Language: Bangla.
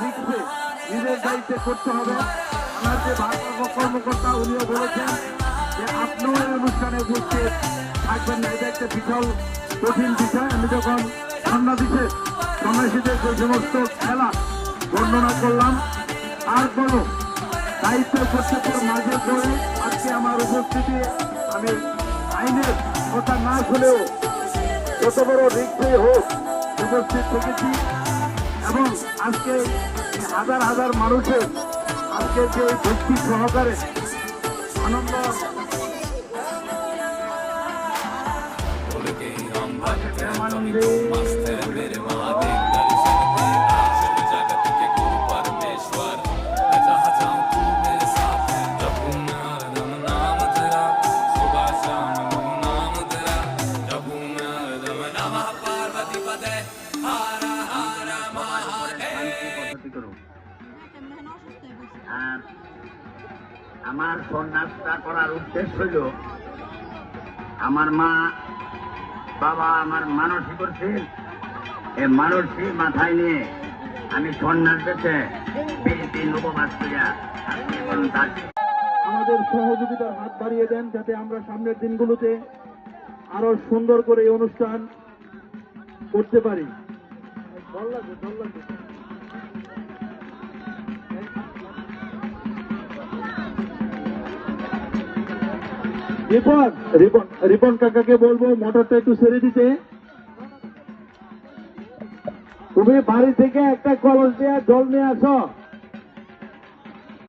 লিখবে নিজের দায়িত্বে করতে হবে। আমার যে ভারপ্রাপ্ত কর্মকর্তা উনিও বলেছেন যে আপনিও এই অনুষ্ঠানে উপস্থিত থাকবেন না, এটা একটা বিশাল কঠিন বিষয়। আমি যখন সন্ন্যাসীদের যে সমস্ত খেলা বর্ণনা করলাম, তারপরও দায়িত্ব কর্তব্যের মাঝে পড়ে আজকে আমার উপস্থিতি, আমি আইনের কথা না শুনেও যত বড় রিক্সে হোক উপস্থিত থেকেছি এবং আজকে হাজার হাজার মানুষের আজকে যে ভক্তি সহকারে আনন্দ আমার সন্ন্যাসটা করার উদ্দেশ্য হইল আমার মা বাবা আমার মানসিক করছেন, এই মানসিক মাথায় নিয়ে আমি সন্ন্যাস বেছে 20 দিন উপবাস করিয়া আমাদের সহযোগিতার হাত বাড়িয়ে দেন যাতে আমরা সামনের দিনগুলোতে আরো সুন্দর করে এই অনুষ্ঠান করতে পারি। রিপন কাকাকে বলবো মোটরটা একটু ছেড়ে দিতে। তুমি বাড়ি থেকে একটা কলস দিয়ে জল নিয়ে আসো।